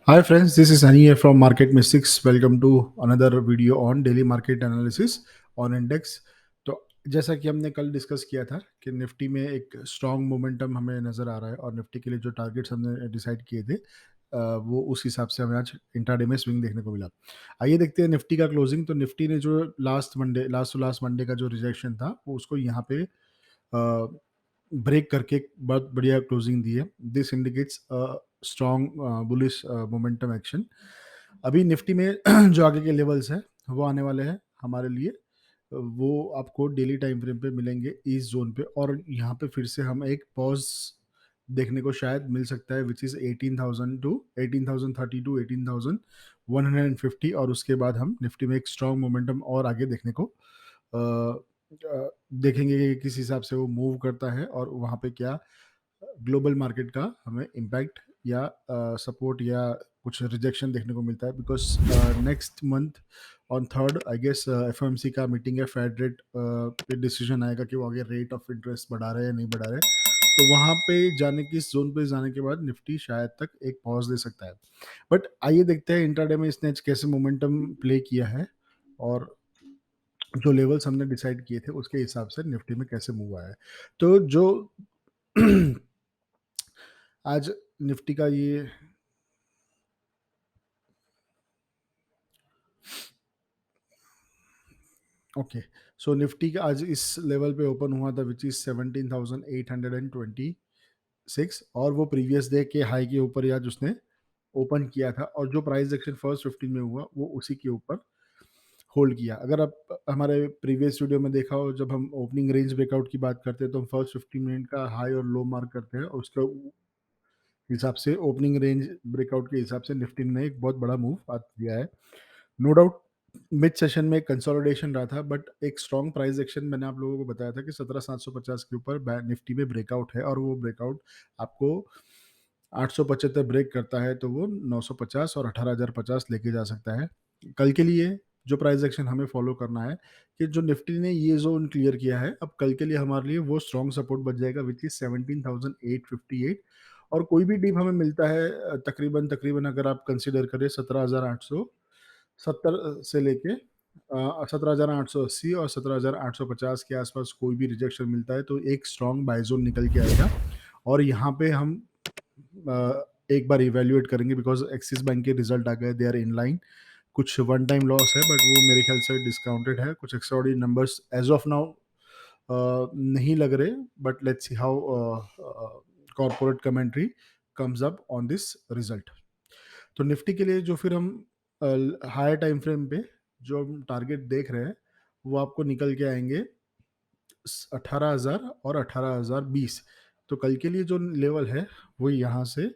Hi friends, this is Hani here from Market Mystics. Welcome to another video on daily market analysis on index. तो जैसा कि हमने कल discuss किया था कि निफ्टी में एक स्ट्रॉन्ग मोमेंटम हमें नज़र आ रहा है और निफ्टी के लिए जो टारगेट्स हमने डिसाइड किए थे वो उस हिसाब से हमें आज इंट्राडे में स्विंग देखने को मिला। आइए देखते हैं निफ्टी का क्लोजिंग। तो निफ्टी ने जो लास्ट मंडे का जो रिजेक्शन था वो उसको यहाँ पे ब्रेक करके एक बहुत बढ़िया क्लोजिंग दी है। This indicates strong bullish momentum action. अभी निफ्टी में जो आगे के लेवल्स हैं वो आने वाले हैं हमारे लिए। वो आपको डेली टाइम फ्रेम पे मिलेंगे इस जोन पे, और यहाँ पे फिर से हम एक पॉज देखने को शायद मिल सकता है, विच इज़ 18,000 टू 18,030 टू 18,150। और उसके बाद हम निफ्टी में एक स्ट्रॉन्ग मोमेंटम और आगे देखने को देखेंगे कि किस हिसाब से वो मूव करता है और वहाँ पे क्या ग्लोबल मार्केट का हमें इम्पैक्ट या सपोर्ट या कुछ रिजेक्शन देखने को मिलता है। Because next month on third I guess FOMC का मीटिंग है। फेड रेट पे डिसीजन आएगा कि वो आगे रेट ऑफ इंटरेस्ट बढ़ा रहे हैं या नहीं बढ़ा रहे। तो वहाँ पे जाने की जोन पे जाने के बाद निफ्टी शायद तक एक पॉज दे सकता है। बट आइए देखते हैं इंट्राडे में इसने कैसे मोमेंटम प्ले किया है और जो लेवल्स हमने डिसाइड किए थे उसके हिसाब से निफ्टी में कैसे मूव आया है। तो जो आज निफ्टी का ये ओके, सो निफ्टी का आज इस लेवल पे ओपन हुआ था विच इज 17,826, और वो प्रीवियस डे के हाई के ऊपर आज उसने ओपन किया था, और जो प्राइस एक्शन फर्स्ट 15 में हुआ वो उसी के ऊपर होल्ड किया। अगर आप हमारे प्रीवियस वीडियो में देखा हो, जब हम ओपनिंग रेंज ब्रेकआउट की बात करते हैं तो हम फर्स्ट 15 मिनट का हाई और लो मार्क करते हैं, और उसका हिसाब से ओपनिंग रेंज ब्रेकआउट के हिसाब से निफ्टी ने एक बहुत बड़ा मूव आज दिया है। नो डाउट मिड सेशन में कंसोलिडेशन रहा था, बट एक स्ट्रॉन्ग प्राइस एक्शन मैंने आप लोगों को बताया था कि 17,750 के ऊपर निफ्टी में ब्रेकआउट है, और वो ब्रेकआउट आपको 875 ब्रेक करता है तो वो 950 और 18,050 लेके जा सकता है। कल के लिए जो प्राइस एक्शन हमें फॉलो करना है कि जो निफ्टी ने ये जोन क्लियर किया है, अब कल के लिए हमारे लिए वो स्ट्रॉन्ग सपोर्ट बच जाएगा विच इज 17,858। और कोई भी डीप हमें मिलता है तकरीबन तकरीबन अगर आप कंसिडर करें 17,870 से लेके 17,880 और 17,850 के आसपास कोई भी रिजेक्शन मिलता है तो एक स्ट्रॉन्ग बाय जोन निकल के आएगा, और यहाँ पे हम एक बार इवेल्युएट करेंगे बिकॉज एक्सिस बैंक के रिजल्ट आ गए, दे आर इन लाइन। कुछ वन टाइम लॉस है बट वो मेरे ख्याल से डिस्काउंटेड है, कुछ extraordinary numbers as of now नहीं लग रहे, but let's see how corporate commentary comes up on this result. तो निफ्टी के लिए जो फिर हम हायर टाइम फ्रेम पे जो हम टारगेट देख रहे हैं वो आपको निकल के आएंगे 18,000 और 18,020। तो कल के लिए जो लेवल है वो यहाँ से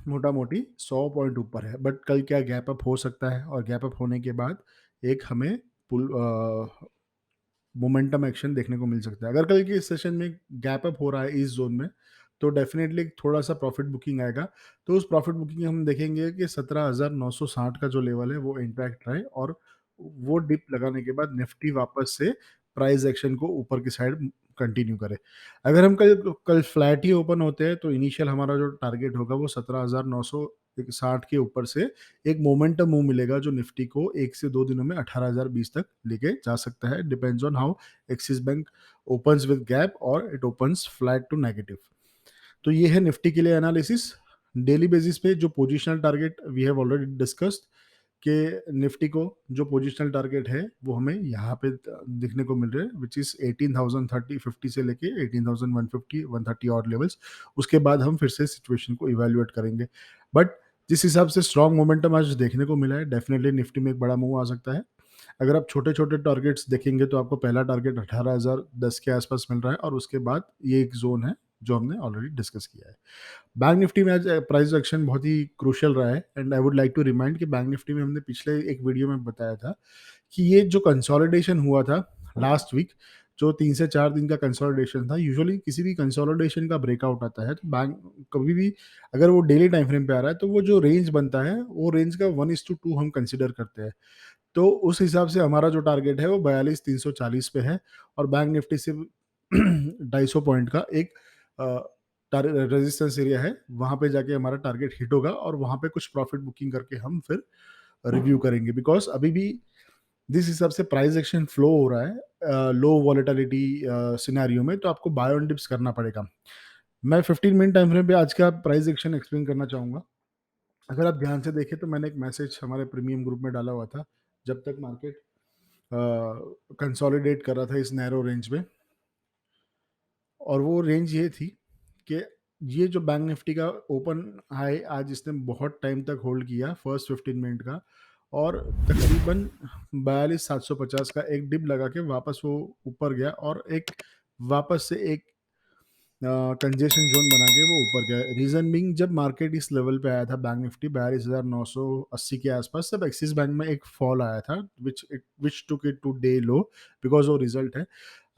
मोटा मोटी 100 पॉइंट ऊपर है, बट कल क्या गैप अप हो सकता है, और गैप अप होने के बाद एक हमें पुल मोमेंटम एक्शन देखने को मिल सकता है। अगर कल के इस सेशन में गैप अप हो रहा है इस जोन में तो डेफिनेटली थोड़ा सा प्रॉफिट बुकिंग आएगा। तो उस प्रॉफिट बुकिंग हम देखेंगे कि 17,960 का जो लेवल है वो इंटैक्ट रहे, और वो डिप लगाने के बाद निफ्टी वापस से प्राइस एक्शन को ऊपर की साइड कंटिन्यू करे। अगर हम कल कल फ्लैट ही ओपन होते हैं तो इनिशियल हमारा जो टारगेट होगा वो 17,960 के ऊपर से एक मोमेंटम मूव मिलेगा जो निफ्टी को 1 से 2 दिनों में 18,020 तक लेके जा सकता है। Depends on how Axis bank opens with gap और it opens flat to negative. तो ये है निफ्टी के लिए एनालिसिस। डेली बेसिस पे जो positional target we have already discussed कि निफ्टी को जो पोजिशनल टारगेट है वो हमें यहाँ पे दिखने को मिल रहे हैं विच इज 18,030 से लेके 18,150 130 और लेवल्स। उसके बाद हम फिर से सिचुएशन को इवेल्युएट करेंगे, बट जिस हिसाब से स्ट्रॉन्ग मोमेंटम आज देखने को मिला है डेफिनेटली निफ्टी में एक बड़ा मूव आ सकता है। अगर आप छोटे छोटे टारगेट्स देखेंगे तो आपको पहला टारगेट 18,010 के आसपास मिल रहा है, और उसके बाद ये एक जोन है जो हमने ऑलरेडी डिस्कस किया है। बैंक निफ्टी में आज प्राइस एक्शन बहुत ही क्रूशियल रहा है, and I would like to remind कि बैंक निफ्टी में हमने पिछले एक वीडियो में बताया था कि ये जो कंसोलिडेशन हुआ था लास्ट वीक, जो 3 से 4 दिन का कंसोलिडेशन था, यूजुअली किसी भी कंसोलिडेशन का ब्रेकआउट आता है तो बैंक कभी भी अगर वो डेली टाइम फ्रेम पे आ रहा है तो वो जो रेंज बनता है वो रेंज का 1:2 हम कंसिडर करते हैं। तो उस हिसाब से हमारा जो टारगेट है वो 42,340 पे है, और बैंक निफ्टी से 250 पॉइंट का एक रेजिस्टेंस एरिया है, वहाँ पे जाके हमारा टारगेट हिट होगा और वहाँ पे कुछ प्रॉफिट बुकिंग करके हम फिर रिव्यू करेंगे, बिकॉज़ अभी भी जिस हिसाब से प्राइस एक्शन फ्लो हो रहा है लो वॉलेटिलिटी सिनेरियो में, तो आपको बाय ऑन डिप्स करना पड़ेगा। मैं 15 मिनट टाइम फ्रेम पे आज का प्राइस एक्शन एक्सप्लेन करना चाहूँगा। अगर आप ध्यान से देखें तो मैंने एक मैसेज हमारे प्रीमियम ग्रुप में डाला हुआ था, जब तक मार्केट कंसोलिडेट कर रहा था इस नैरो रेंज में, और वो रेंज ये थी कि ये जो बैंक निफ्टी का ओपन हाई आज इसने बहुत टाइम तक होल्ड किया फर्स्ट 15 मिनट का, और तकरीबन 42,750 का एक डिप लगा के वापस वो ऊपर गया, और एक वापस से एक कंजेशन जोन बना के वो ऊपर गया। रीजन बिंग, जब मार्केट इस लेवल पे आया था बैंक निफ्टी 42,980 के आसपास, तब एक्सिस बैंक में एक फॉल आया था which took it to day low, because वो रिजल्ट है।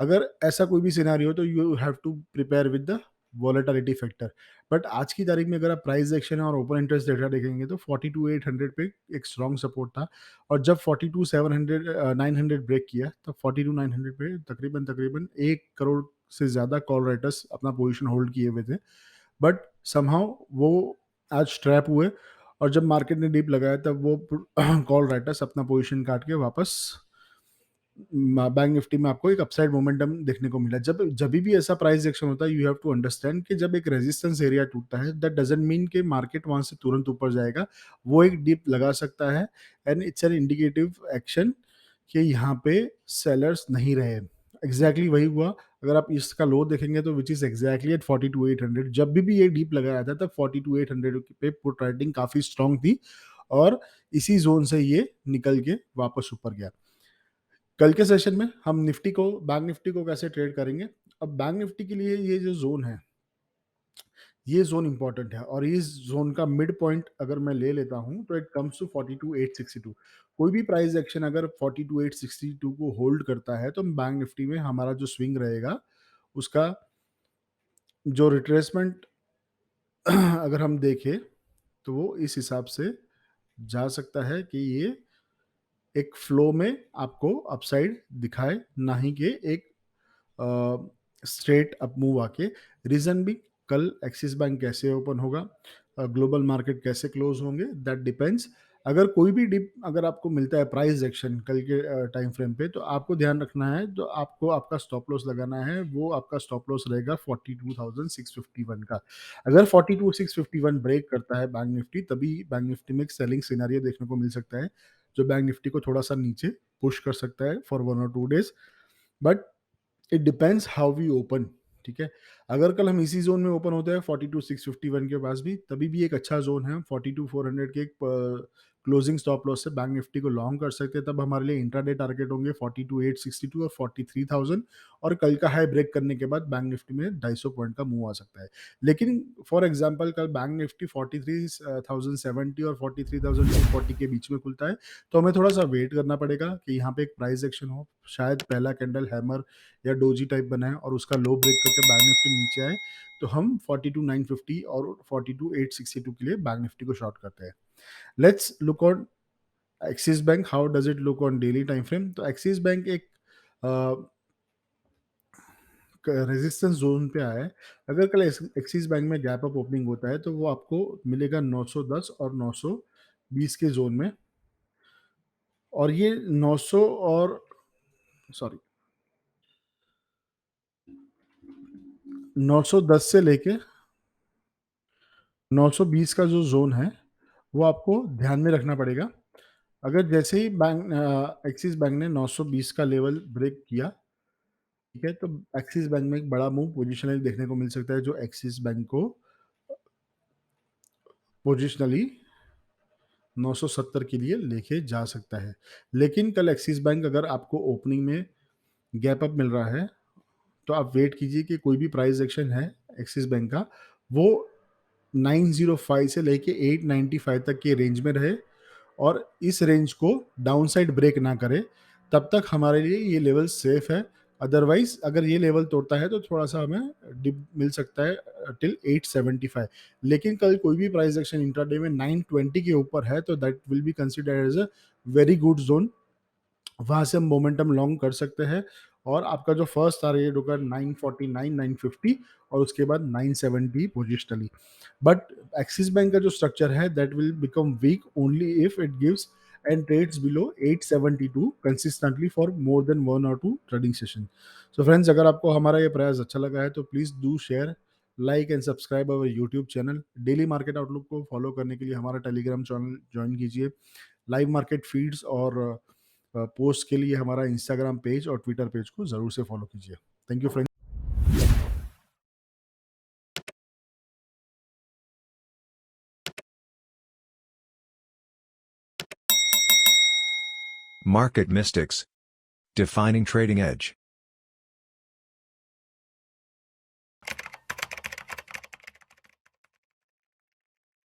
अगर ऐसा कोई भी सिनारियो हो तो you have to prepare with the volatility factor. But आज की तारीख में अगर आप प्राइस एक्शन और ओपन इंटरेस्ट डेटा देखेंगे तो 42,800 पे एक स्ट्रॉन्ग सपोर्ट था, और जब 42,700 900 ब्रेक किया तब 42,900 पे तकरीबन तकरीबन 1 करोड़ से ज़्यादा कॉल राइटर्स अपना पोजीशन होल्ड किए हुए थे। बट समहाउ वो आज ट्रैप हुए, और जब मार्केट ने डीप लगाया तब वो कॉल राइटर्स अपना पोजीशन काट के वापस बैंक निफ्टी में आपको एक अपसाइड मोमेंटम देखने को मिला। जब भी ऐसा प्राइस एक्शन होता है, यू हैव टू अंडरस्टैंड कि जब एक रेजिस्टेंस एरिया टूटता है, दैट डजंट मीन कि मार्केट वहां से तुरंत ऊपर जाएगा। वो एक डीप लगा सकता है, and it's an indicative action कि यहाँ पे सेलर्स नहीं रहे। एग्जैक्टली वही हुआ। अगर आप इसका लो देखेंगे तो विच इज एग्जैक्टली एट 42,800, जब भी ये डीप लगाया था तब 42,800 पे पुट राइटिंग काफी स्ट्रांग थी, और इसी जोन से ये निकल के वापस ऊपर गया। कल के सेशन में हम निफ्टी को, बैंक निफ्टी को कैसे ट्रेड करेंगे। अब बैंक निफ्टी के लिए ये जो जोन है, ये जोन इंपॉर्टेंट है, और इस जोन का मिड पॉइंट अगर मैं ले लेता हूं तो इट कम्स टू 42,862। कोई भी प्राइस एक्शन अगर 42,862 को होल्ड करता है तो बैंक निफ्टी में हमारा जो स्विंग रहेगा, उसका जो रिट्रेसमेंट अगर हम देखें तो वो इस हिसाब से जा सकता है कि ये एक फ्लो में आपको अपसाइड दिखाए, ना ही कि एक स्ट्रेट अप मूव आके। रीजन भी, कल एक्सिस बैंक कैसे ओपन होगा, ग्लोबल मार्केट कैसे क्लोज होंगे, दैट डिपेंड्स। अगर कोई भी डिप अगर आपको मिलता है प्राइस एक्शन कल के टाइम फ्रेम पे, तो आपको ध्यान रखना है, जो आपको आपका स्टॉप लॉस लगाना है, वो आपका स्टॉप लॉस रहेगा 42,651 का। अगर 42,651 ब्रेक करता है बैंक निफ्टी, तभी बैंक निफ्टी में एक सेलिंग सिनेरियो देखने को मिल सकता है, जो बैंक निफ्टी को थोड़ा सा नीचे पुश कर सकता है फॉर 1 और 2 days. But it depends how we open. ठीक है, अगर कल हम इसी जोन में ओपन होते हैं 42,651 के पास भी, तभी भी एक अच्छा जोन है। 42,400 के एक क्लोजिंग स्टॉप लॉस से बैंक निफ्टी को लॉन्ग कर सकते हैं, तब हमारे लिए इंट्राडे टारगेट होंगे 42,862 और 43,000, और कल का हाई ब्रेक करने के बाद बैंक निफ्टी में 250 पॉइंट का मूव आ सकता है। लेकिन फॉर एग्जांपल कल बैंक निफ्टी 43,070 और 43,240 के बीच में खुलता है, तो हमें थोड़ा सा वेट करना पड़ेगा कि यहाँ पे एक प्राइस एक्शन हो, शायद पहला कैंडल हैमर या डोजी टाइप बनाए और उसका लो ब्रेक करके बैंक निफ्टी नीचे आए, तो हम 42,950 और 42,862 के लिए बैंक निफ्टी को शॉर्ट करते हैं। Let's look on axis bank, how does it look on daily time frame. तो एक्सिस बैंक एक रेजिस्टेंस जोन पे आया है। अगर कल एक्सिस बैंक में गैप अप ओपनिंग होता है तो वो आपको मिलेगा 910 और 920 के जोन में, और ये 900 और सॉरी 910 से लेके 920 का जो जोन है, वो आपको ध्यान में रखना पड़ेगा। अगर जैसे ही बैंक एक्सिस बैंक ने 920 का लेवल ब्रेक किया, ठीक है, तो एक्सिस बैंक में एक बड़ा मूव पोजिशनली देखने को मिल सकता है, जो एक्सिस बैंक को पोजिशनली 970 के लिए लेके जा सकता है। लेकिन कल एक्सिस बैंक अगर आपको ओपनिंग में गैप अप मिल रहा है, तो आप वेट कीजिए कि कोई भी प्राइस एक्शन है एक्सिस बैंक का, वो 905 से लेके 895 तक के रेंज में रहे, और इस रेंज को डाउनसाइड ब्रेक ना करे, तब तक हमारे लिए ये लेवल सेफ है। अदरवाइज अगर ये लेवल तोड़ता है तो थोड़ा सा हमें डिप मिल सकता है टिल 875। लेकिन कल कोई भी प्राइस एक्शन इंट्राडे में 920 के ऊपर है, तो that will be considered as a very good zone. वहां से हम मोमेंटम लॉन्ग कर सकते हैं, और आपका जो फर्स्ट टारगेट होगा 949 950 और उसके बाद 970 पोजिशनली। बट एक्सिस बैंक का जो स्ट्रक्चर है that will become weak only if it gives and trades below 872 consistently for more than 1 or 2 trading session. So friends, अगर आपको हमारा ये प्रयास अच्छा लगा है तो please do share, like and subscribe our YouTube channel. Daily market outlook को फॉलो करने के लिए हमारा टेलीग्राम चैनल ज्वाइन कीजिए। लाइव मार्केट फीड्स और पोस्ट के लिए हमारा इंस्टाग्राम पेज और ट्विटर पेज को जरूर से फॉलो कीजिए। Thank you friends. Market Mystics. Defining Trading Edge.